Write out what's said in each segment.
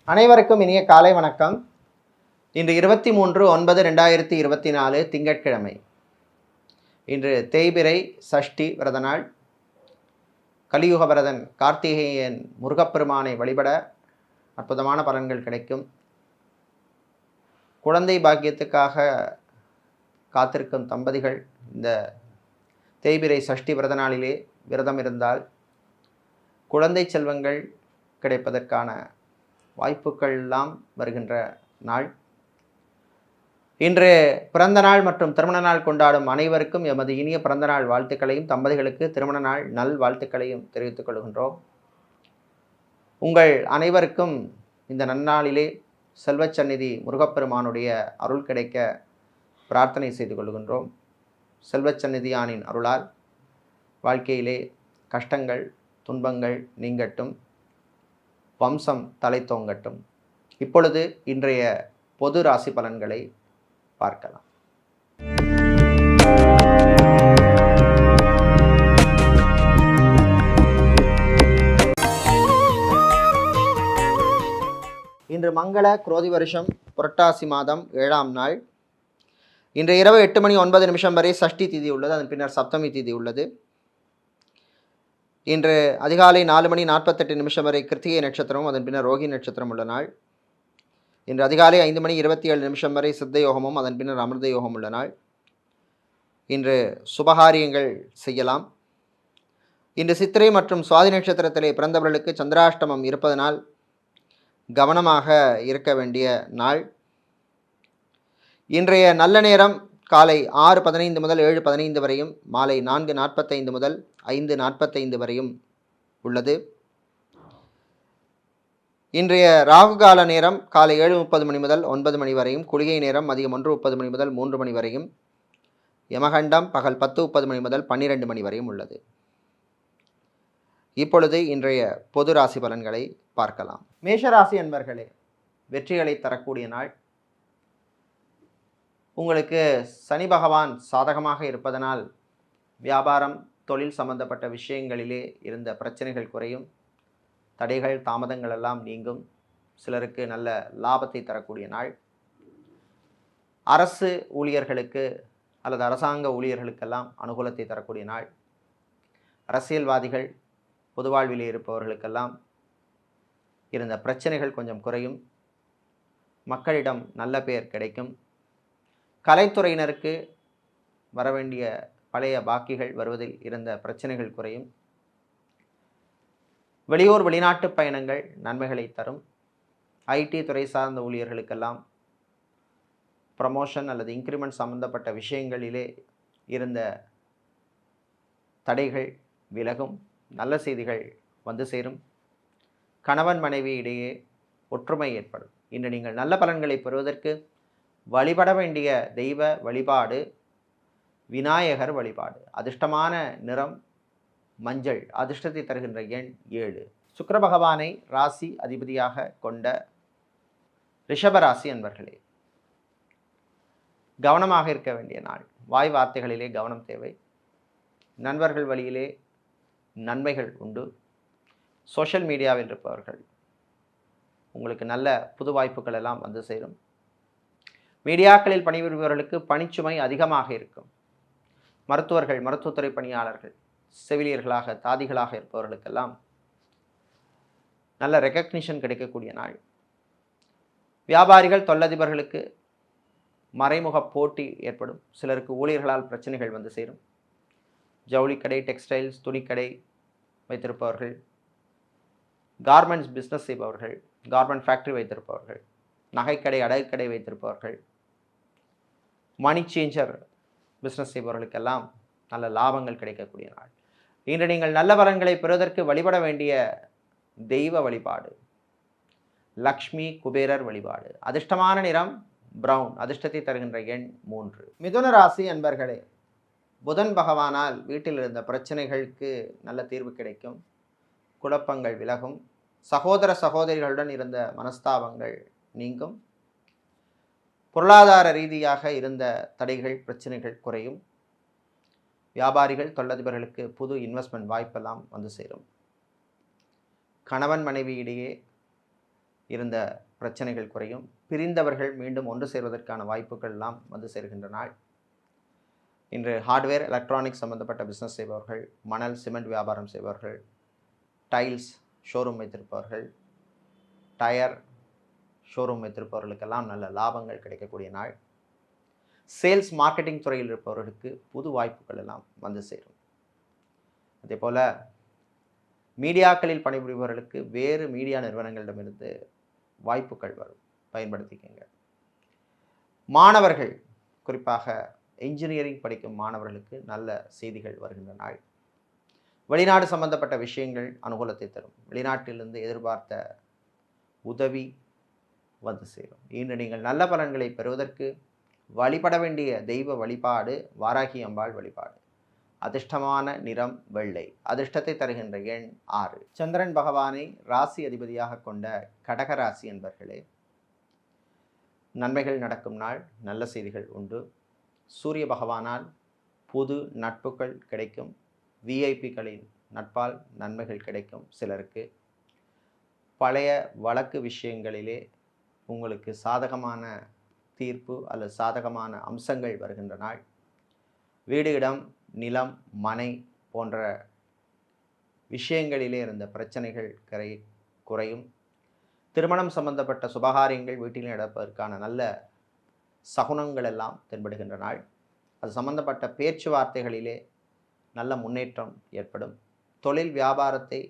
அனைவருக்கும் இனிய காலை வணக்கம். இன்று 23/9/2024 திங்கட்கிழமை. இன்று தேய்பிறை சஷ்டி விரத நாள். கலியுக வரதன் கார்த்திகேயன் முருகப்பெருமானை வழிபட அற்புதமான பலன்கள் கிடைக்கும். குழந்தை பாக்கியத்துக்காக காத்திருக்கும் தம்பதிகள் இந்த தேய்பிறை சஷ்டி விரத நாளிலே விரதம் இருந்தால் குழந்தை செல்வங்கள் கிடைப்பதற்கான வாய்ப்புகள் எல்லாம் வருகின்ற நாள். இன்று பிறந்த நாள் மற்றும் திருமண நாள் கொண்டாடும் அனைவருக்கும் எமது இனிய பிறந்த நாள் வாழ்த்துக்களையும் தம்பதிகளுக்கு திருமண நாள் நல் வாழ்த்துக்களையும் தெரிவித்துக் கொள்கின்றோம். உங்கள் அனைவருக்கும் இந்த நன்னாளிலே செல்வச்சந்நிதி முருகப்பெருமானுடைய அருள் கிடைக்க பிரார்த்தனை செய்து கொள்கின்றோம். செல்வச்சந்நிதியானின் அருளால் வாழ்க்கையிலே கஷ்டங்கள் துன்பங்கள் நீங்கட்டும், வம்சம் தலைத்தோங்கட்டும். இப்பொழுது இன்றைய பொது ராசி பலன்களை பார்க்கலாம். இன்று மங்கள குரோதி வருஷம் புரட்டாசி மாதம் 7ஆம் நாள். இன்று இரவு 8:09 வரை சஷ்டி திதி உள்ளது. அதன் பின்னர் சப்தமி திதி உள்ளது. இன்று அதிகாலை 4:48 வரை கிருத்திகை நட்சத்திரமும் அதன் பின்னர் ரோஹி நட்சத்திரம் உள்ள நாள். இன்று அதிகாலை 5:27 வரை சித்த யோகமும் அதன் பின்னர் அமிர்த யோகம் உள்ள நாள். இன்று சுபகாரியங்கள் செய்யலாம். இன்று சித்திரை மற்றும் சுவாதி நட்சத்திரத்திலே பிறந்தவர்களுக்கு சந்திராஷ்டமம் இருப்பதனால் கவனமாக இருக்க வேண்டிய நாள். இன்றைய நல்ல நேரம் காலை 6:15 முதல் 7:15 வரையும், மாலை 4:45 முதல் 5:45 வரையும் உள்ளது. இன்றைய ராகு கால நேரம் காலை 7:30 மணி முதல் 9 மணி வரையும், குளிகை நேரம் மதியம் 1:30 மணி முதல் 3 மணி வரையும், யமகண்டம் பகல் 10:30 மணி முதல் 12 மணி வரையும் உள்ளது. இப்பொழுது இன்றைய பொது ராசி பலன்களை பார்க்கலாம். மேஷராசி அன்பர்களே, வெற்றிகளை தரக்கூடிய நாள். உங்களுக்கு சனி பகவான் சாதகமாக இருப்பதனால் வியாபாரம் தொழில் சம்பந்தப்பட்ட விஷயங்களிலே இருந்த பிரச்சனைகள் குறையும், தடைகள் தாமதங்கள் எல்லாம் நீங்கும். சிலருக்கு நல்ல லாபத்தை தரக்கூடிய நாள். அரசு ஊழியர்களுக்கு அல்லது அரசாங்க ஊழியர்களுக்கெல்லாம் அனுகூலத்தை தரக்கூடிய நாள். அரசியல்வாதிகள் பொது வாழ்விலே இருப்பவர்களுக்கெல்லாம் இருந்த பிரச்சனைகள் கொஞ்சம் குறையும். மக்களிடம் நல்ல பெயர் கிடைக்கும். கலைத்துறையினருக்கு வரவேண்டிய பழைய பாக்கிகள் வருவதில் இருந்த பிரச்சனைகள் குறையும். வெளியூர் வெளிநாட்டு பயணங்கள் நன்மைகளை தரும். ஐடி துறை சார்ந்த ஊழியர்களுக்கெல்லாம் ப்ரமோஷன் அல்லது இன்க்ரிமெண்ட் சம்பந்தப்பட்ட விஷயங்களிலே இருந்த தடைகள் விலகும். நல்ல செய்திகள் வந்து சேரும். கணவன் மனைவி இடையே ஒற்றுமை ஏற்படும். இன்று நீங்கள் நல்ல பலன்களை பெறுவதற்கு வழிபட வேண்டிய தெய்வ வழிபாடு விநாயகர் வழிபாடு. அதிர்ஷ்டமான நிறம் மஞ்சள். அதிர்ஷ்டத்தை தருகின்ற எண் 7. சுக்கிர பகவானை ராசி அதிபதியாக கொண்ட ரிஷபராசி அன்பர்களே, கவனமாக இருக்க வேண்டிய நாள். வாய் வார்த்தைகளிலே கவனம் தேவை. நண்பர்கள் வழியிலே நன்மைகள் உண்டு. சோஷியல் மீடியாவில் இருப்பவர்கள் உங்களுக்கு நல்ல புது வாய்ப்புகள் எல்லாம் வந்து சேரும். மீடியாக்களில் பணிபுரிபவர்களுக்கு பணிச்சுமை அதிகமாக இருக்கும். மருத்துவர்கள், மருத்துவத்துறை பணியாளர்கள், செவிலியர்களாக தாதிகளாக இருப்பவர்களுக்கெல்லாம் நல்ல ரெகக்னிஷன் கிடைக்கக்கூடிய நாள். வியாபாரிகள் தொழிலதிபர்களுக்கு மறைமுக போட்டி ஏற்படும். சிலருக்கு ஊழியர்களால் பிரச்சனைகள் வந்து சேரும். ஜவுளிக்கடை, டெக்ஸ்டைல்ஸ், துணிக்கடை வைத்திருப்பவர்கள், கார்மெண்ட்ஸ் பிஸ்னஸ் செய்பவர்கள், கார்மெண்ட் ஃபேக்ட்ரி வைத்திருப்பவர்கள், நகைக்கடை அடகுக்கடை வைத்திருப்பவர்கள், மணி சேஞ்சர் பிஸ்னஸ் செய்பவர்களுக்கெல்லாம் நல்ல லாபங்கள் கிடைக்கக்கூடிய நாள். இன்று நீங்கள் நல்ல பலன்களை பெறுவதற்கு வழிபட வேண்டிய தெய்வ வழிபாடு லக்ஷ்மி குபேரர் வழிபாடு. அதிர்ஷ்டமான நிறம் பிரவுன். அதிர்ஷ்டத்தை தருகின்ற எண் 3. மிதுன ராசி அன்பர்களே, புதன் பகவானால் வீட்டில் இருந்த பிரச்சனைகளுக்கு நல்ல தீர்வு கிடைக்கும். குழப்பங்கள் விலகும். சகோதர சகோதரிகளுடன் இருந்த மனஸ்தாபங்கள் நீங்கும். பொருளாதார ரீதியாக இருந்த தடைகள் பிரச்சனைகள் குறையும். வியாபாரிகள் தொழிலதிபர்களுக்கு புது இன்வெஸ்ட்மெண்ட் வாய்ப்பெல்லாம் வந்து சேரும். கணவன் மனைவி இடையே இருந்த பிரச்சனைகள் குறையும். பிரிந்தவர்கள் மீண்டும் ஒன்று சேர்வதற்கான வாய்ப்புகள் எல்லாம் வந்து சேர்கின்ற நாள். இன்று ஹார்ட்வேர் எலக்ட்ரானிக்ஸ் சம்பந்தப்பட்ட பிஸ்னஸ் செய்பவர்கள், மணல் சிமெண்ட் வியாபாரம் செய்பவர்கள், டைல்ஸ் ஷோரூம் வைத்திருப்பவர்கள், டயர் ஷோரூம் வைத்திருப்பவர்களுக்கெல்லாம் நல்ல லாபங்கள் கிடைக்கக்கூடிய நாள். சேல்ஸ் மார்க்கெட்டிங் துறையில் இருப்பவர்களுக்கு புது வாய்ப்புகள் எல்லாம் வந்து சேரும். அதே போல் மீடியாக்களில் பணிபுரிபவர்களுக்கு வேறு மீடியா நிறுவனங்களிடமிருந்து வாய்ப்புகள் வரும், பயன்படுத்திக்கங்க. மாணவர்கள், குறிப்பாக இன்ஜினியரிங் படிக்கும் மாணவர்களுக்கு நல்ல செய்திகள் வருகின்ற நாள். வெளிநாடு சம்பந்தப்பட்ட விஷயங்கள் அனுகூலத்தை தரும். வெளிநாட்டிலிருந்து எதிர்பார்த்த உதவி வந்து சேரும். இன்று நீங்கள் நல்ல பலன்களை பெறுவதற்கு வழிபட வேண்டிய தெய்வ வழிபாடு வாராகி அம்பாள் வழிபாடு. அதிர்ஷ்டமான நிறம் வெள்ளை. அதிர்ஷ்டத்தை தருகின்ற எண் 6. சந்திரன் பகவானை ராசி அதிபதியாக கொண்ட கடகராசி என்பர்களே, நன்மைகள் நடக்கும் நாள், நல்ல செய்திகள் உண்டு. சூரிய பகவானால் புது நட்புகள் கிடைக்கும். விஐபிகளின் நட்பால் நன்மைகள் கிடைக்கும். சிலருக்கு பழைய வழக்கு விஷயங்களிலே உங்களுக்கு சாதகமான தீர்ப்பு அல்லது சாதகமான அம்சங்கள் வருகின்ற நாள். வீடு, இடம், நிலம், மனை போன்ற விஷயங்களிலே இருந்த பிரச்சனைகள் குறையும். திருமணம் சம்பந்தப்பட்ட சுபகாரியங்கள் வீட்டில் நடப்பதற்கான நல்ல சகுனங்கள் எல்லாம் தென்படுகின்ற நாள். அது சம்பந்தப்பட்ட பேச்சுவார்த்தைகளிலே நல்ல முன்னேற்றம் ஏற்படும். தொழில் வியாபாரத்தை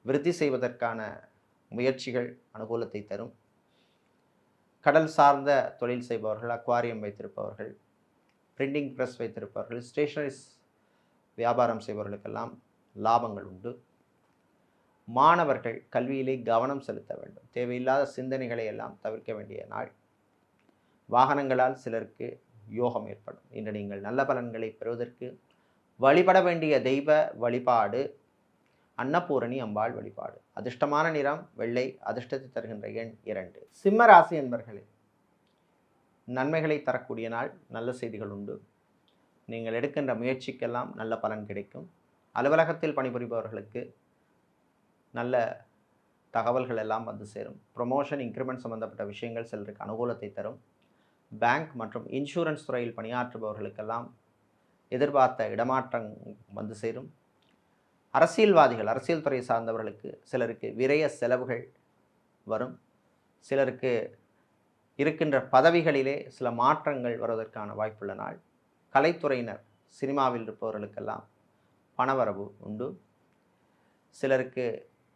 விருத்தி செய்வதற்கான முயற்சிகள் அனுகூலத்தை தரும். கடல் சார்ந்த தொழில் செய்பவர்கள், அக்வாரியம் வைத்திருப்பவர்கள், பிரிண்டிங் ப்ரெஸ் வைத்திருப்பவர்கள், ஸ்டேஷனரிஸ் வியாபாரம் செய்பவர்களுக்கெல்லாம் லாபங்கள் உண்டு. மாணவர்கள் கல்வியிலே கவனம் செலுத்த வேண்டும். தேவையில்லாத சிந்தனைகளை எல்லாம் தவிர்க்க வேண்டிய நாள். வாகனங்களால் சிலருக்கு யோகம் ஏற்படும். இன்று நீங்கள் நல்ல பலன்களை பெறுவதற்கு வழிபட வேண்டிய தெய்வ வழிபாடு அன்னபூரணி அம்பாள் வழிபாடு. அதிர்ஷ்டமான நிறம் வெள்ளை. அதிர்ஷ்டத்தை தருகின்ற எண் 2. சிம்ம ராசி என்பர்களே, நன்மைகளை தரக்கூடிய நாள், நல்ல செய்திகள் உண்டு. நீங்கள் எடுக்கின்ற முயற்சிக்கெல்லாம் நல்ல பலன் கிடைக்கும். அலுவலகத்தில் பணிபுரிபவர்களுக்கு நல்ல தகவல்கள் எல்லாம் வந்து சேரும். ப்ரொமோஷன், இன்க்ரிமெண்ட் சம்பந்தப்பட்ட விஷயங்கள் சிலருக்கு அனுகூலத்தை தரும். பேங்க் மற்றும் இன்சூரன்ஸ் துறையில் பணியாற்றுபவர்களுக்கெல்லாம் எதிர்பார்த்த இடமாற்றம் வந்து சேரும். அரசியல்வாதிகள், அரசியல் துறை சார்ந்தவர்களுக்கு சிலருக்கு விரய செலவுகள் வரும். சிலருக்கு இருக்கின்ற பதவிகளிலே சில மாற்றங்கள் வருவதற்கான வாய்ப்புள்ள நாள். கலைத்துறையினர், சினிமாவில் இருப்பவர்களுக்கெல்லாம் பணவரவு உண்டு. சிலருக்கு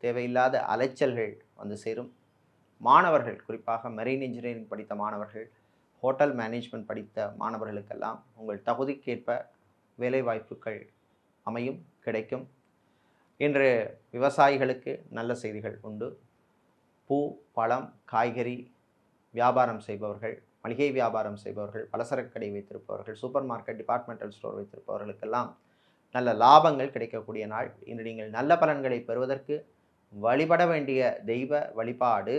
தேவையில்லாத அலைச்சல்கள் வந்து சேரும். மாணவர்கள், குறிப்பாக மெரெயின் இன்ஜினியரிங் படித்த மாணவர்கள், ஹோட்டல் மேனேஜ்மெண்ட் படித்த மாணவர்களுக்கெல்லாம் உங்கள் தகுதிக்கேற்ப வேலைவாய்ப்புகள் அமையும், கிடைக்கும். இன்று விவசாயிகளுக்கு நல்ல செய்திகள் உண்டு. பூ, பழம், காய்கறி வியாபாரம் செய்பவர்கள், மளிகை வியாபாரம் செய்பவர்கள், பலசரக்கு கடை வைத்திருப்பவர்கள், சூப்பர் மார்க்கெட், டிபார்ட்மெண்டல் ஸ்டோர் வைத்திருப்பவர்களுக்கெல்லாம் நல்ல லாபங்கள் கிடைக்கக்கூடிய நாள். இன்று நீங்கள் நல்ல பலன்களை பெறுவதற்கு வழிபட வேண்டிய தெய்வ வழிபாடு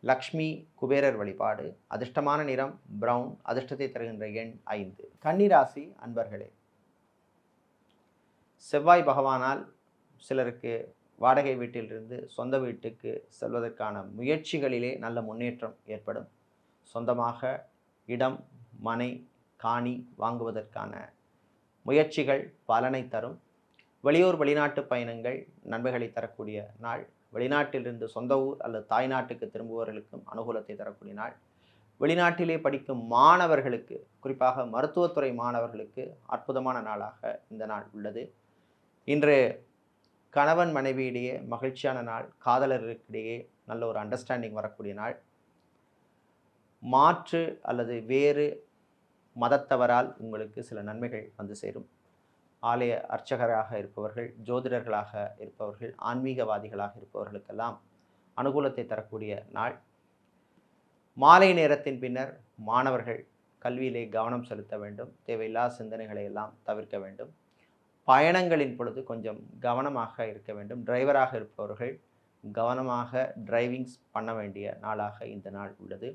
லக்ஷ்மி குபேரர் வழிபாடு. அதிர்ஷ்டமான நிறம் பிரவுன். அதிர்ஷ்டத்தை தருகின்ற எண் 5. கன்னிராசி அன்பர்களே, செவ்வாய் பகவானால் சிலருக்கு வாடகை வீட்டிலிருந்து சொந்த வீட்டுக்கு செல்வதற்கான முயற்சிகளிலே நல்ல முன்னேற்றம் ஏற்படும். சொந்தமாக இடம், மனை, காணி வாங்குவதற்கான முயற்சிகள் பலனை தரும். வெளியூர், வெளிநாட்டு பயணங்கள் நன்மைகளை தரக்கூடிய நாள். வெளிநாட்டிலிருந்து சொந்த ஊர் அல்லது தாய்நாட்டுக்கு திரும்புபவர்களுக்கும் அனுகூலத்தை தரக்கூடிய நாள். வெளிநாட்டிலே படிக்கும் மாணவர்களுக்கு, குறிப்பாக மருத்துவத்துறை மாணவர்களுக்கு அற்புதமான நாளாக இந்த நாள் உள்ளது. இன்று கணவன் மனைவியிடையே மகிழ்ச்சியான நாள். காதலர்களுக்கிடையே நல்ல ஒரு அண்டர்ஸ்டாண்டிங் வரக்கூடிய நாள். மாற்று அல்லது வேறு மதத்தவரால் உங்களுக்கு சில நன்மைகள் வந்து சேரும். ஆலய அர்ச்சகராக இருப்பவர்கள், ஜோதிடர்களாக இருப்பவர்கள், ஆன்மீகவாதிகளாக இருப்பவர்களுக்கெல்லாம் அனுகூலத்தை தரக்கூடிய நாள். மாலை நேரத்தின் பின்னர் மாணவர்கள் கல்வியிலே கவனம் செலுத்த வேண்டும். தேவையில்லாத சிந்தனைகளை எல்லாம் தவிர்க்க வேண்டும். பயணங்களின் பொழுது கொஞ்சம் கவனமாக இருக்க வேண்டும். டிரைவராக இருப்பவர்கள் கவனமாக டிரைவிங்ஸ் பண்ண வேண்டிய நாளாக இந்த நாள் உள்ளது.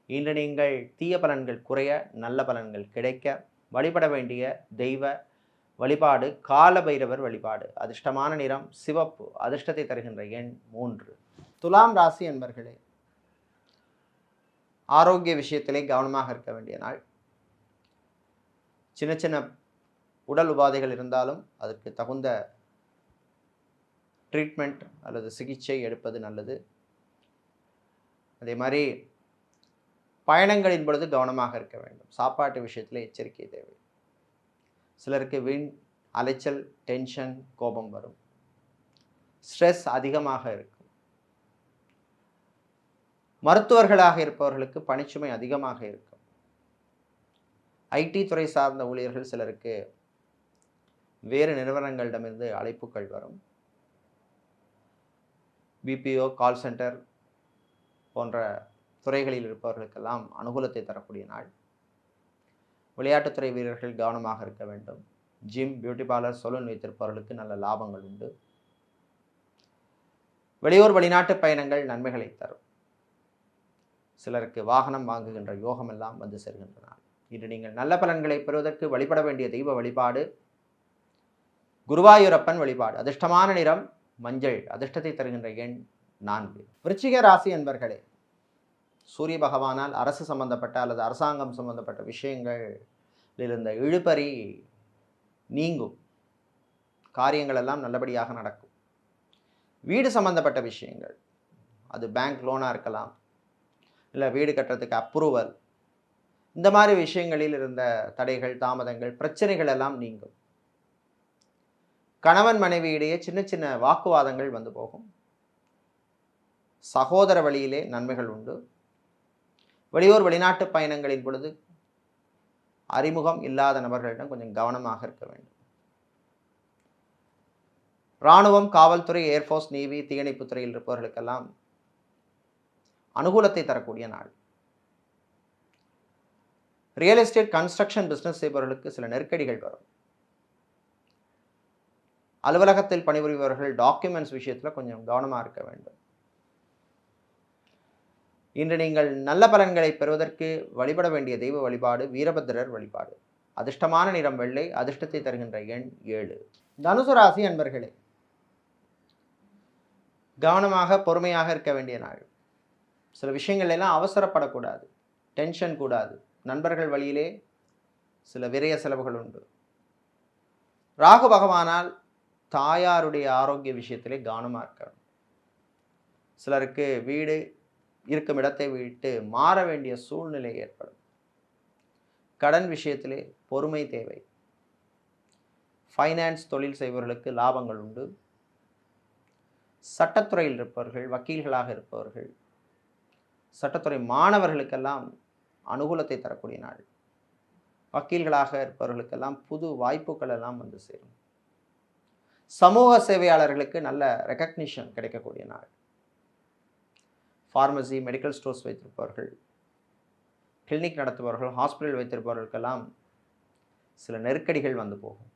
இன்று நீங்கள் தீய பலன்கள் குறைய, நல்ல பலன்கள் கிடைக்க வழிபட வேண்டிய தெய்வ வழிபாடு கால பைரவர் வழிபாடு. அதிர்ஷ்டமான நிறம் சிவப்பு. அதிர்ஷ்டத்தை தருகின்ற எண் 3. துலாம் ராசி என்பர்களே, ஆரோக்கிய விஷயத்திலே கவனமாக இருக்க வேண்டிய நாள். சின்ன சின்ன உடல் உபாதைகள் இருந்தாலும் அதற்கு தகுந்த ட்ரீட்மெண்ட் அல்லது சிகிச்சை எடுப்பது நல்லது. அதே மாதிரி பயணங்களின் பொழுது கவனமாக இருக்க வேண்டும். சாப்பாட்டு விஷயத்தில் எச்சரிக்கை தேவை. சிலருக்கு வீண் அலைச்சல், டென்ஷன், கோபம் வரும். ஸ்ட்ரெஸ் அதிகமாக இருக்கும். மருத்துவர்களாக இருப்பவர்களுக்கு பணிச்சுமை அதிகமாக இருக்கும். ஐடி துறை சார்ந்த ஊழியர்கள் சிலருக்கு வேறு நிறுவனங்களிடமிருந்து அழைப்புகள் வரும். பிபிஓ, கால் சென்டர் போன்ற துறைகளில் இருப்பவர்களுக்கெல்லாம் அனுகூலத்தை தரக்கூடிய நாள். விளையாட்டுத்துறை வீரர்கள் கவனமாக இருக்க வேண்டும். ஜிம், பியூட்டி பார்லர், சலூன் வைத்திருப்பவர்களுக்கு நல்ல லாபங்கள் உண்டு. வெளியூர் வெளிநாட்டு பயணங்கள் நன்மைகளை தரும். சிலருக்கு வாகனம் வாங்குகின்ற யோகம் எல்லாம் வந்து சேர்கின்ற நாள். இன்று நீங்கள் நல்ல பலன்களை பெறுவதற்கு வழிபட வேண்டிய தெய்வ வழிபாடு குருவாயூரப்பன் வழிபாடு. அதிர்ஷ்டமான நிறம் மஞ்சள். அதிர்ஷ்டத்தை தருகின்ற எண் 4. விருச்சிக ராசி என்பர்களே, சூரிய பகவானால் அரசு சம்பந்தப்பட்ட அல்லது அரசாங்கம் சம்பந்தப்பட்ட விஷயங்களில் இருந்த இழுபறி நீங்கும். காரியங்கள் எல்லாம் நல்லபடியாக நடக்கும். வீடு சம்பந்தப்பட்ட விஷயங்கள், அது பேங்க் லோனாக இருக்கலாம், இல்லை வீடு கட்டுறதுக்கு அப்ரூவல், இந்த மாதிரி விஷயங்களில் இருந்த தடைகள், தாமதங்கள், பிரச்சனைகள் எல்லாம் நீங்கும். கணவன் மனைவியிடையே சின்ன சின்ன வாக்குவாதங்கள் வந்து போகும். சகோதர வழியிலே நன்மைகள் உண்டு. வெளியூர் வெளிநாட்டு பயணங்களின் பொழுது அறிமுகம் இல்லாத நபர்களிடம் கொஞ்சம் கவனமாக இருக்க வேண்டும். இராணுவம், காவல்துறை, ஏர்ஃபோர்ஸ், நேவி, தீயணைப்பு துறையில் இருப்பவர்களுக்கெல்லாம் அனுகூலத்தை தரக்கூடிய நாள். ரியல் எஸ்டேட், கன்ஸ்ட்ரக்ஷன் பிஸ்னஸ் செய்பவர்களுக்கு சில நெருக்கடிகள் வரும். அலுவலகத்தில் பணிபுரிபவர்கள் டாக்குமெண்ட்ஸ் விஷயத்தில் கொஞ்சம் கவனமாக இருக்க வேண்டும். இன்று நீங்கள் நல்ல பலன்களை பெறுவதற்கு வழிபட வேண்டிய தெய்வ வழிபாடு வீரபத்திரர் வழிபாடு. அதிர்ஷ்டமான நிறம் வெள்ளை. அதிர்ஷ்டத்தை தருகின்ற எண் 7. தனுசு ராசி அன்பர்களே, கவனமாக பொறுமையாக இருக்க வேண்டிய நாள். சில விஷயங்கள் எல்லாம் அவசரப்படக்கூடாது, டென்ஷன் கூடாது. நண்பர்கள் வழியிலே சில விரய செலவுகள் உண்டு. ராகு பகவானால் தாயாருடைய ஆரோக்கிய விஷயத்திலே கவனமாக இருக்கணும். சிலருக்கு வீடு இருக்கும் இடத்தை விட்டு மாற வேண்டிய சூழ்நிலை ஏற்படும். கடன் விஷயத்திலே பொறுமை தேவை. ஃபைனான்ஸ் தொழில் செய்பவர்களுக்கு லாபங்கள் உண்டு. சட்டத்துறையில் இருப்பவர்கள், வக்கீல்களாக இருப்பவர்கள், சட்டத்துறை மாணவர்களுக்கெல்லாம் அனுகூலத்தை தரக்கூடிய நாள். வக்கீல்களாக இருப்பவர்களுக்கெல்லாம் புது வாய்ப்புகள் எல்லாம் வந்து சேரும். சமூக சேவையாளர்களுக்கு நல்ல ரெகக்னிஷன் கிடைக்கக்கூடிய நாள். ஃபார்மசி, மெடிக்கல் ஸ்டோர்ஸ் வைத்திருப்பவர்கள், கிளினிக் நடத்துபவர்கள், ஹாஸ்பிட்டல் வைத்திருப்பவர்களுக்கெல்லாம் சில நெருக்கடிகள் வந்து போகும்.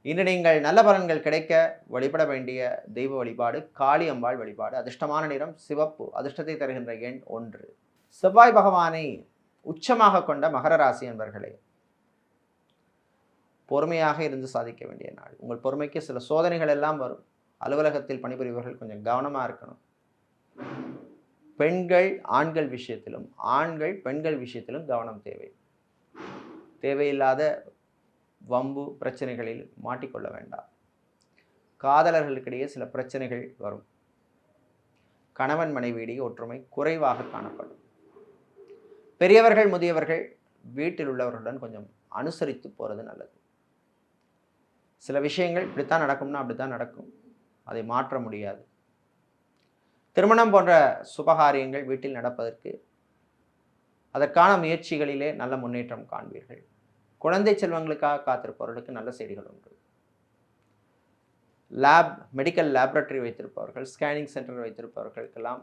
இன்று நீங்கள் நல்ல பலன்கள் கிடைக்க வழிபட வேண்டிய தெய்வ வழிபாடு காளி அம்பாள் வழிபாடு. அதிர்ஷ்டமான நிறம் சிவப்பு. அதிர்ஷ்டத்தை தருகின்ற எண் 1. செவ்வாய் பகவானை உச்சமாக கொண்ட மகர ராசி என்பர்களே, பொறுமையாக இருந்து சாதிக்க வேண்டிய நாள். உங்கள் பொறுமைக்கு சில சோதனைகள் எல்லாம் வரும். அலுவலகத்தில் பணிபுரிபவர்கள் கொஞ்சம் கவனமாக இருக்கணும். பெண்கள் ஆண்கள் விஷயத்திலும், ஆண்கள் பெண்கள் விஷயத்திலும் கவனம் தேவை. தேவையில்லாத வம்பு பிரச்சனைகளில் மாட்டிக்கொள்ள வேண்டாம். காதலர்களுக்கிடையே சில பிரச்சனைகள் வரும். கணவன் மனைவியிடையே ஒற்றுமை குறைவாக காணப்படும். பெரியவர்கள், முதியவர்கள், வீட்டில் உள்ளவர்களுடன் கொஞ்சம் அனுசரித்து போகிறது நல்லது. சில விஷயங்கள் இப்படித்தான் நடக்கும்னா அப்படித்தான் நடக்கும், அதை மாற்ற முடியாது. திருமணம் போன்ற சுபகாரியங்கள் வீட்டில் நடப்பதற்கு அதற்கான முயற்சிகளிலே நல்ல முன்னேற்றம் காண்பீர்கள். குழந்தை செல்வங்களுக்காக காத்திருப்பவர்களுக்கு நல்ல செய்திகள் உண்டு. மெடிக்கல் லேபரட்டரி வைத்திருப்பவர்கள், ஸ்கேனிங் சென்டர் வைத்திருப்பவர்களுக்கெல்லாம்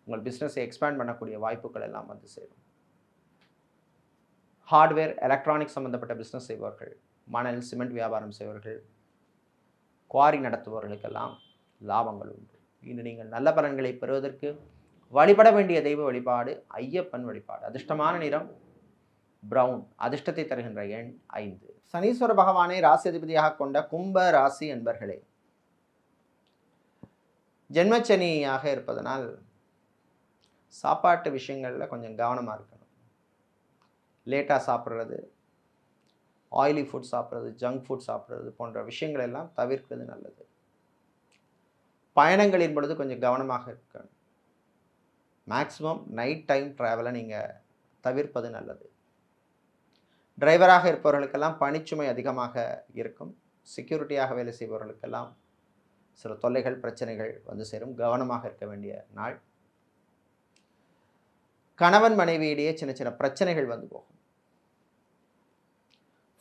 உங்கள் பிஸ்னஸை எக்ஸ்பேண்ட் பண்ணக்கூடிய வாய்ப்புகள் எல்லாம் வந்து சேரும். ஹார்ட்வேர், எலக்ட்ரானிக்ஸ் சம்பந்தப்பட்ட பிஸ்னஸ் செய்பவர்கள், மணல், சிமெண்ட் வியாபாரம் செய்பவர்கள், குவாரி நடத்துபவர்களுக்கெல்லாம் லாபங்கள் உண்டு. இன்று நீங்கள் நல்ல பலன்களை பெறுவதற்கு வழிபட வேண்டிய தெய்வ வழிபாடு ஐயப்பன் வழிபாடு. அதிர்ஷ்டமான நிறம் பிரவுன். அதிர்ஷ்டத்தை தருகின்ற எண் 5. சனீஸ்வர பகவானை ராசி அதிபதியாக கொண்ட கும்ப ராசி என்பர்களே, ஜென்மச்சனியாக இருப்பதனால் சாப்பாட்டு விஷயங்களில் கொஞ்சம் கவனமாக இருக்கணும். லேட்டாக சாப்பிட்றது, ஆயிலி ஃபுட் சாப்பிட்றது, ஜங்க் ஃபுட் சாப்பிட்றது போன்ற விஷயங்கள் எல்லாம் தவிர்க்கிறது நல்லது. பயணங்களின் பொழுது கொஞ்சம் கவனமாக இருக்கணும். மேக்ஸிமம் நைட் டைம் ட்ராவலை நீங்கள் தவிர்ப்பது நல்லது. டிரைவராக இருப்பவர்களுக்கெல்லாம் பணிச்சுமை அதிகமாக இருக்கும். செக்யூரிட்டியாக வேலை செய்பவர்களுக்கெல்லாம் சில தொல்லைகள், பிரச்சனைகள் வந்து சேரும். கவனமாக இருக்க வேண்டிய நாள். கணவன் மனைவியிடையே சின்ன சின்ன பிரச்சனைகள் வந்து போகும்.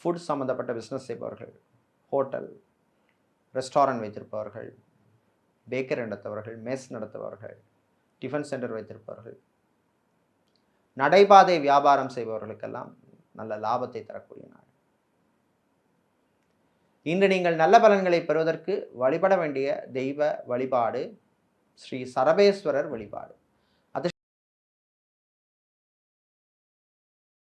ஃபுட் சம்மந்தப்பட்ட பிஸ்னஸ் செய்பவர்கள், ஹோட்டல், ரெஸ்டாரண்ட் வைத்திருப்பவர்கள், பேக்கரி நடத்துபவர்கள், மெஸ் நடத்துபவர்கள், டிஃபன் சென்டர் வைத்திருப்பவர்கள், நடைபாதை வியாபாரம் செய்பவர்களுக்கெல்லாம் நல்ல லாபத்தை தரக்கூடிய நாள். இன்று நீங்கள் நல்ல பலன்களை பெறுவதற்கு வழிபட வேண்டிய தெய்வ வழிபாடு ஸ்ரீ சரபேஸ்வரர் வழிபாடு.